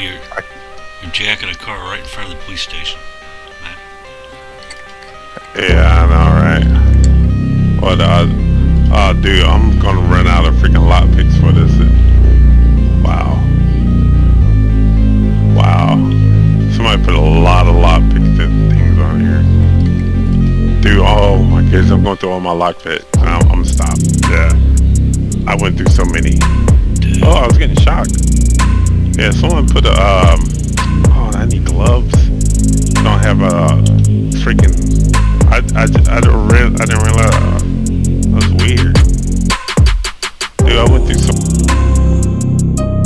you're jacking a car right in front of the police station, Matt. Yeah, I know, right? But dude, I'm gonna run out of freaking lot picks for this. Wow, wow. Somebody put a lot of lot pick things on here. Dude, oh my goodness, I'm going through all my lock picks. I'm gonna stop. Yeah, I went through so many. Oh, I was getting shocked. Yeah, someone put a oh, I need gloves. I don't have a freaking. I didn't realize that was weird. Dude, I went through